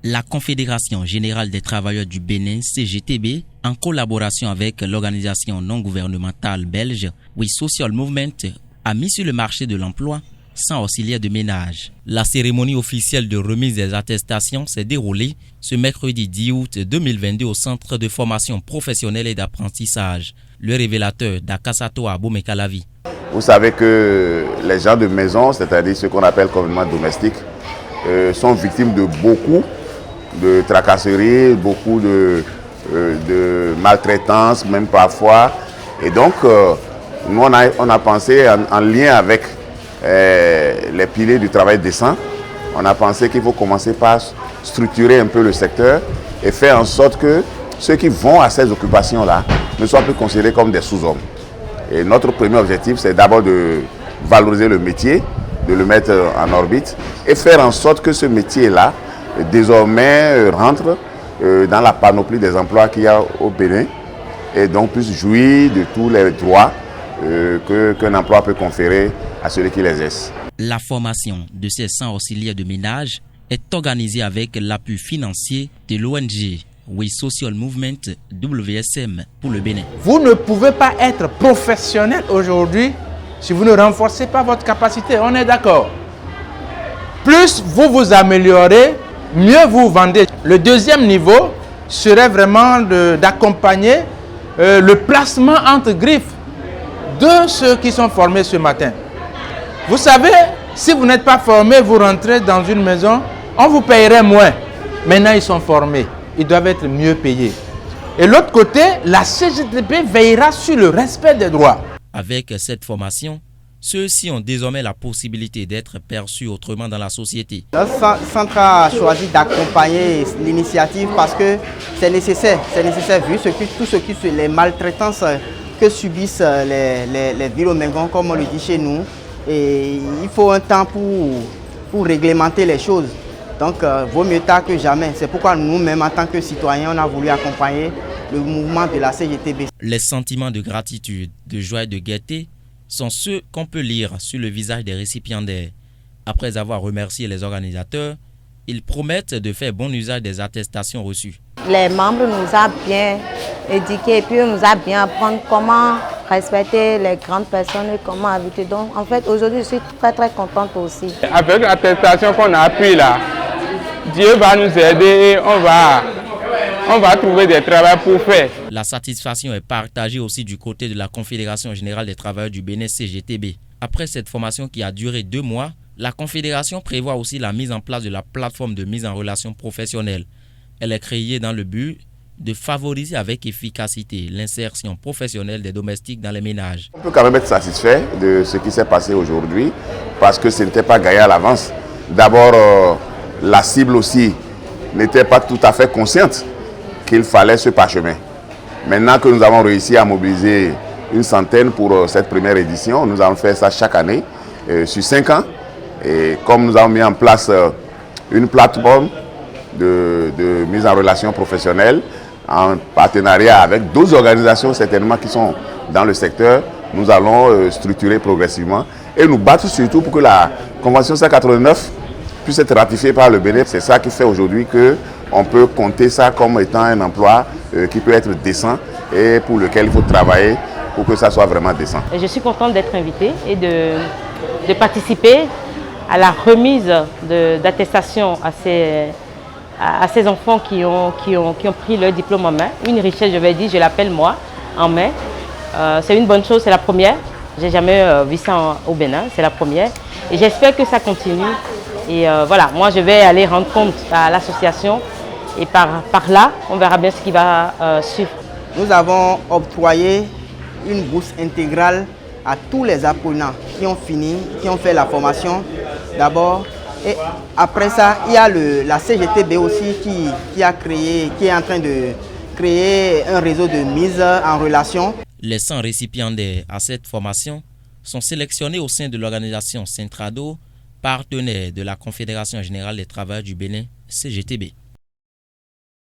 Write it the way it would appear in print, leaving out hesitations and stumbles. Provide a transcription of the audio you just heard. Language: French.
La Confédération générale des travailleurs du Bénin, CGTB, en collaboration avec l'organisation non gouvernementale belge We Social Movement, a mis sur le marché de l'emploi 100 auxiliaires de ménage. La cérémonie officielle de remise des attestations s'est déroulée ce mercredi 10 août 2022 au Centre de formation professionnelle et d'apprentissage. Le révélateur d'Akasato Abomey-Calavi. Vous savez que les gens de maison, c'est-à-dire ceux qu'on appelle communément domestiques, sont victimes de beaucoup de tracasseries, beaucoup de maltraitance, même parfois. Et donc, nous, on a pensé en lien avec les piliers du travail décent, on a pensé qu'il faut commencer par structurer un peu le secteur et faire en sorte que ceux qui vont à ces occupations-là ne soient plus considérés comme des sous-hommes. Et notre premier objectif, c'est d'abord de valoriser le métier, de le mettre en orbite et faire en sorte que ce métier-là, désormais, rentre dans la panoplie des emplois qu'il y a au Bénin et donc puisse jouir de tous les droits qu'un emploi peut conférer à celui qui l'exerce. La formation de ces 100 auxiliaires de ménage est organisée avec l'appui financier de l'ONG We Social Movement WSM pour le Bénin. Vous ne pouvez pas être professionnel aujourd'hui si vous ne renforcez pas votre capacité, on est d'accord. Plus vous vous améliorez, mieux vous vendez. Le deuxième niveau serait vraiment d'accompagner le placement entre griffes de ceux qui sont formés ce matin. Vous savez, si vous n'êtes pas formé, vous rentrez dans une maison, on vous payerait moins. Maintenant, ils sont formés. Ils doivent être mieux payés. Et l'autre côté, la CGTB veillera sur le respect des droits. Avec cette formation, ceux-ci ont désormais la possibilité d'être perçus autrement dans la société. Notre centre a choisi d'accompagner l'initiative parce que c'est nécessaire vu tout ce qui les maltraitances que subissent les Vilomingons, comme on le dit chez nous. Et il faut un temps pour réglementer les choses. Donc, vaut mieux tard que jamais. C'est pourquoi nous-mêmes, en tant que citoyens, on a voulu accompagner le mouvement de la CGTB. Les sentiments de gratitude, de joie et de gaieté sont ceux qu'on peut lire sur le visage des récipiendaires. Après avoir remercié les organisateurs, ils promettent de faire bon usage des attestations reçues. Les membres nous ont bien éduqués et puis nous ont bien appris comment respecter les grandes personnes et comment habiter. Donc, en fait, aujourd'hui, je suis très contente aussi. Avec l'attestation qu'on a appris là, Dieu va nous aider et on va trouver des travaux pour faire. La satisfaction est partagée aussi du côté de la Confédération générale des travailleurs du Bénin, CGTB. Après cette formation qui a duré 2 mois, la Confédération prévoit aussi la mise en place de la plateforme de mise en relation professionnelle. Elle est créée dans le but de favoriser avec efficacité l'insertion professionnelle des domestiques dans les ménages. On peut quand même être satisfait de ce qui s'est passé aujourd'hui parce que ce n'était pas gagné à l'avance. D'abord, la cible aussi n'était pas tout à fait consciente qu'il fallait ce parchemin. Maintenant que nous avons réussi à mobiliser une centaine pour cette première édition, nous allons faire ça chaque année sur 5 ans. Et comme nous avons mis en place une plateforme de mise en relation professionnelle en partenariat avec d'autres organisations certainement qui sont dans le secteur, nous allons structurer progressivement et nous battre surtout pour que la Convention 189 puisse être ratifiée par le Bénin. C'est ça qui fait aujourd'hui qu'on peut compter ça comme étant un emploi qui peut être décent et pour lequel il faut travailler pour que ça soit vraiment décent. Je suis contente d'être invitée et de participer à la remise d'attestation à ces enfants qui ont pris leur diplôme en main. Une richesse, je vais dire, je l'appelle moi, en main. C'est une bonne chose, c'est la première. Je n'ai jamais vu ça au Bénin, c'est la première. Et j'espère que ça continue. Et voilà, moi je vais aller rendre compte à l'association et par là, on verra bien ce qui va suivre. Nous avons octroyé une bourse intégrale à tous les apprenants qui ont fini, qui ont fait la formation d'abord. Et après ça, il y a la CGTB aussi qui est en train de créer un réseau de mise en relation. Les 100 récipiendaires à cette formation sont sélectionnés au sein de l'organisation Centrado, partenaire de la Confédération générale des travailleurs du Bénin, CGTB.